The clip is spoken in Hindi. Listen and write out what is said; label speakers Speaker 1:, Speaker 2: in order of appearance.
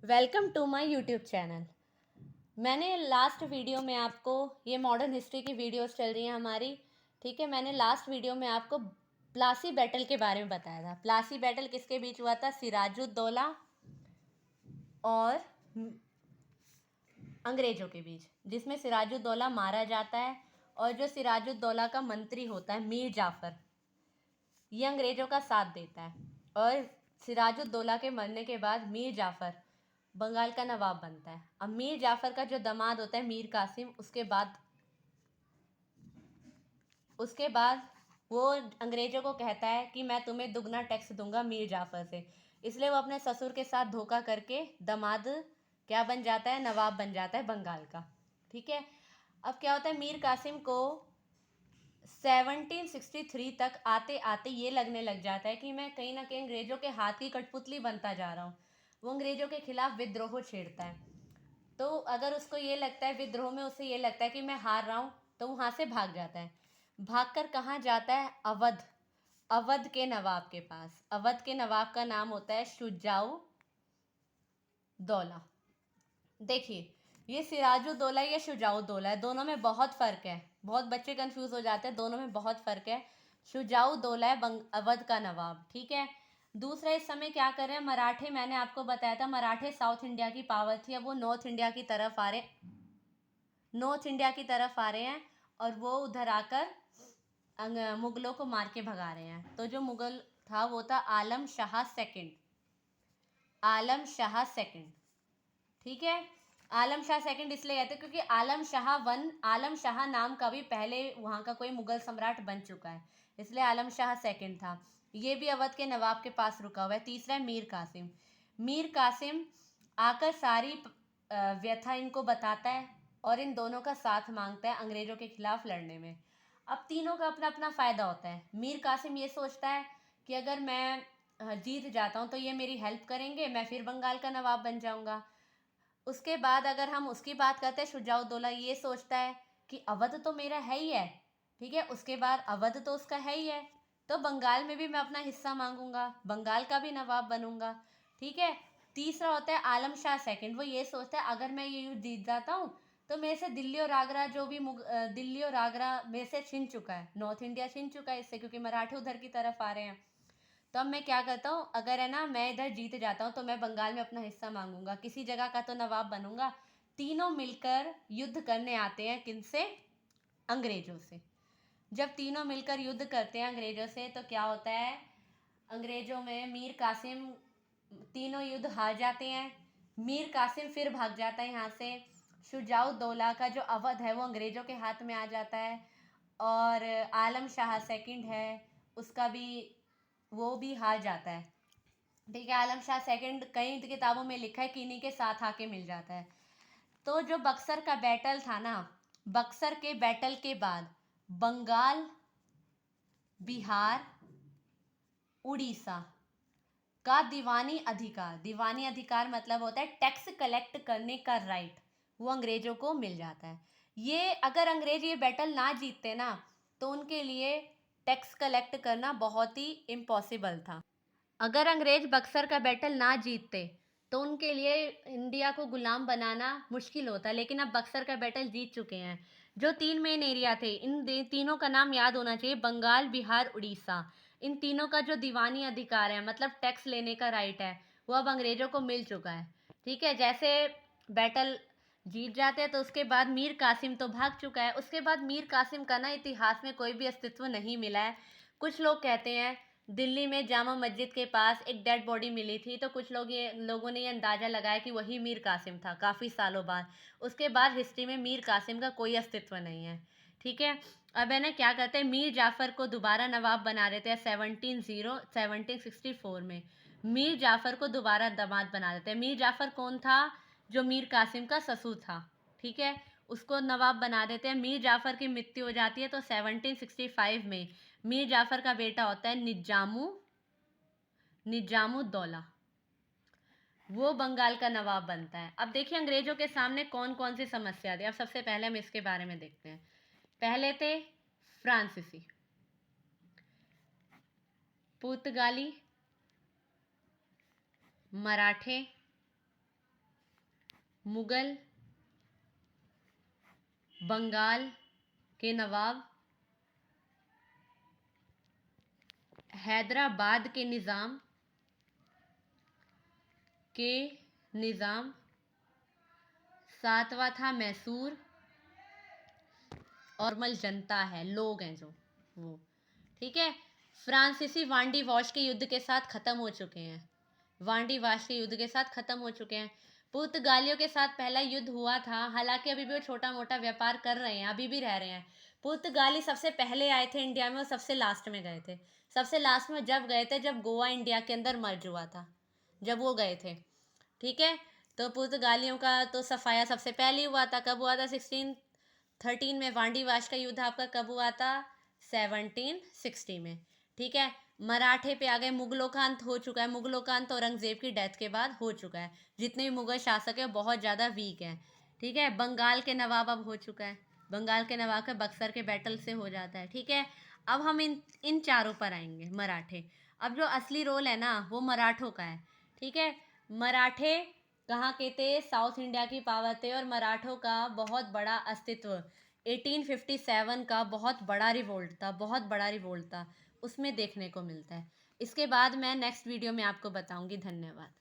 Speaker 1: Welcome to my YouTube channel. मैंने लास्ट वीडियो में आपको ये मॉडर्न हिस्ट्री की वीडियोस चल रही हैं हमारी, ठीक है। मैंने लास्ट वीडियो में आपको प्लासी बैटल के बारे में बताया था। प्लासी बैटल किसके बीच हुआ था? सिराजुद्दौला और अंग्रेज़ों के बीच, जिसमें सिराजुद्दौला मारा जाता है और जो सिराजुद्दौला का मंत्री होता है मीर जाफ़र, ये अंग्रेज़ों का साथ देता है। और सिराजुद्दौला के मरने के बाद मीर जाफ़र बंगाल का नवाब बनता है। अब मीर जाफ़र का जो दामाद होता है मीर कासिम, उसके बाद वो अंग्रेज़ों को कहता है कि मैं तुम्हें दुगना टैक्स दूंगा मीर जाफ़र से। इसलिए वो अपने ससुर के साथ धोखा करके दामाद क्या बन जाता है? नवाब बन जाता है बंगाल का, ठीक है। अब क्या होता है, मीर कासिम को 1763 तक आते आते ये लगने लग जाता है कि मैं कहीं ना कहीं अंग्रेज़ों के हाथ की कठपुतली बनता जा रहा हूँ। वो अंग्रेज़ों के खिलाफ विद्रोह छेड़ता है। तो अगर उसको ये लगता है, विद्रोह में उसे ये लगता है कि मैं हार रहा हूँ, तो वहाँ से भाग जाता है। भागकर कहाँ जाता है? अवध। अवध के नवाब के पास। अवध के नवाब का नाम होता है शुजाऊ दौला। देखिए, ये सिराजुद्दौला या शुजाउद्दौला है, दोनों में बहुत फ़र्क है। बहुत बच्चे कंफ्यूज हो जाते हैं, दोनों में बहुत फ़र्क है। शुजाउद्दौला है अवध का नवाब, ठीक है। दूसरा, इस समय क्या कर रहे हैं मराठे? मैंने आपको बताया था मराठे साउथ इंडिया की पावर थी, अब वो नॉर्थ इंडिया की तरफ आ रहे हैं और वो उधर आकर मुगलों को मार के भगा रहे हैं। तो जो मुगल था वो था आलम शाह सेकंड। आलम शाह सेकंड, ठीक है। आलम शाह सेकंड इसलिए कहते हैं क्योंकि आलम शाह नाम का भी पहले वहाँ का कोई मुगल सम्राट बन चुका है, इसलिए आलम शाह सेकंड था। ये भी अवध के नवाब के पास रुका हुआ है। तीसरा है मीर कासिम। मीर कासिम आकर सारी व्यथा इनको बताता है और इन दोनों का साथ मांगता है अंग्रेज़ों के खिलाफ लड़ने में। अब तीनों का अपना अपना फ़ायदा होता है। मीर कासिम ये सोचता है कि अगर मैं जीत जाता हूँ तो ये मेरी हेल्प करेंगे, मैं फिर बंगाल का नवाब बन जाऊँगा। उसके बाद अगर हम उसकी बात करते हैं, शुजाउद्दौला ये सोचता है कि अवध तो मेरा है ही है, ठीक है। उसके बाद अवध तो उसका है ही है, तो बंगाल में भी मैं अपना हिस्सा मांगूंगा, बंगाल का भी नवाब बनूंगा, ठीक है। तीसरा होता है आलम शाह सेकंड। वो ये सोचता है अगर मैं ये युद्ध जीत जाता हूँ तो मेरे से दिल्ली और आगरा दिल्ली और आगरा मेरे से छिन चुका है, नॉर्थ इंडिया छिन चुका है इससे, क्योंकि मराठे उधर की तरफ आ रहे हैं। तो अब मैं क्या करता हूँ, अगर है ना मैं इधर जीत जाता हूँ तो मैं बंगाल में अपना हिस्सा मांगूंगा, किसी जगह का तो नवाब बनूंगा। तीनों मिलकर युद्ध करने आते हैं, किनसे? अंग्रेजों से। जब तीनों मिलकर युद्ध करते हैं अंग्रेजों से तो क्या होता है, अंग्रेजों में मीर कासिम, तीनों युद्ध हार जाते हैं। मीर कासिम फिर भाग जाता है यहाँ से। शुजाउद्दौला का जो अवध है वो अंग्रेजों के हाथ में आ जाता है। और आलम शाह सेकंड है, उसका भी, वो भी हार जाता है, ठीक है। आलम शाह सेकंड कई किताबों में लिखा है कि इन्हीं के साथ आके मिल जाता है। तो जो बक्सर का बैटल था ना, बक्सर के बैटल के बाद बंगाल, बिहार, उड़ीसा का दीवानी अधिकार मतलब होता है टैक्स कलेक्ट करने का राइट, वो अंग्रेजों को मिल जाता है। ये अगर अंग्रेज ये बैटल ना जीतते ना तो उनके लिए टैक्स कलेक्ट करना बहुत ही इम्पॉसिबल था। अगर अंग्रेज बक्सर का बैटल ना जीतते तो उनके लिए इंडिया को गुलाम बनाना मुश्किल होता, लेकिन अब बक्सर का बैटल जीत चुके हैं। जो तीन मेन एरिया थे, तीनों का नाम याद होना चाहिए, बंगाल, बिहार, उड़ीसा। इन तीनों का जो दीवानी अधिकार है मतलब टैक्स लेने का राइट है, वो अब अंग्रेजों को मिल चुका है, ठीक है। जैसे बैटल जीत जाते हैं तो उसके बाद मीर कासिम तो भाग चुका है। उसके बाद मीर कासिम का ना इतिहास में कोई भी अस्तित्व नहीं मिला है। कुछ लोग कहते हैं दिल्ली में जामा मस्जिद के पास एक डेड बॉडी मिली थी, तो कुछ लोगों ने ये अंदाज़ा लगाया कि वही मीर कासिम था काफ़ी सालों बाद। उसके बाद हिस्ट्री में मीर कासिम का कोई अस्तित्व नहीं है, ठीक है। अब है ना क्या कहते हैं, मीर जाफ़र को दोबारा नवाब बना देते हैं 1764 में। मीर जाफ़र को दोबारा दामाद बना देते हैं। मीर जाफ़र कौन था? जो मीर कासिम का ससुर था, ठीक है। उसको नवाब बना देते हैं। मीर जाफ़र की मृत्यु हो जाती है तो 1765 में मीर जाफ़र का बेटा होता है निजामुद्दौला, वो बंगाल का नवाब बनता है। अब देखिए अंग्रेजों के सामने कौन कौन सी समस्या थी। अब सबसे पहले हम इसके बारे में देखते हैं। पहले थे फ्रांसीसी, पुर्तगाली, मराठे, मुगल बंगाल के नवाब, हैदराबाद के निज़ाम, सातवां था मैसूर, और नॉर्मल जनता है, लोग हैं जो वो, ठीक है। फ्रांसीसी वांडी वॉश के युद्ध के साथ खत्म हो चुके हैं, वांडी वॉश के युद्ध के साथ खत्म हो चुके हैं। पुर्तगालियों के साथ पहला युद्ध हुआ था, हालांकि अभी भी वो छोटा मोटा व्यापार कर रहे हैं, अभी भी रह रहे हैं। पुर्तगाली सबसे पहले आए थे इंडिया में और सबसे लास्ट में गए थे। सबसे लास्ट में जब गए थे जब गोवा इंडिया के अंदर मर्ज हुआ था, जब वो गए थे, ठीक है। तो पुर्तगालियों का तो सफाया सबसे पहले हुआ था, कब हुआ था? 1613 में। वांडी वाश का युद्ध आपका कब हुआ था? 1760 में, ठीक है। मराठे पे आ गए, मुगलों का अंत हो चुका है, मुगलों का अंत औरंगजेब की डेथ के बाद हो चुका है। जितने भी मुगल शासक है बहुत ज़्यादा वीक हैं, ठीक है। बंगाल के नवाब अब हो चुका है, बंगाल के नवाब का बक्सर के बैटल से हो जाता है, ठीक है। अब हम इन चारों पर आएंगे, मराठे। अब जो असली रोल है ना वो मराठों का है, ठीक है। मराठे कहाँ के थे? साउथ इंडिया की पावर थे, और मराठों का बहुत बड़ा अस्तित्व 1857 का बहुत बड़ा रिवोल्ट था, बहुत बड़ा रिवोल्ट था, उसमें देखने को मिलता है। इसके बाद मैं नेक्स्ट वीडियो में आपको बताऊंगी। धन्यवाद।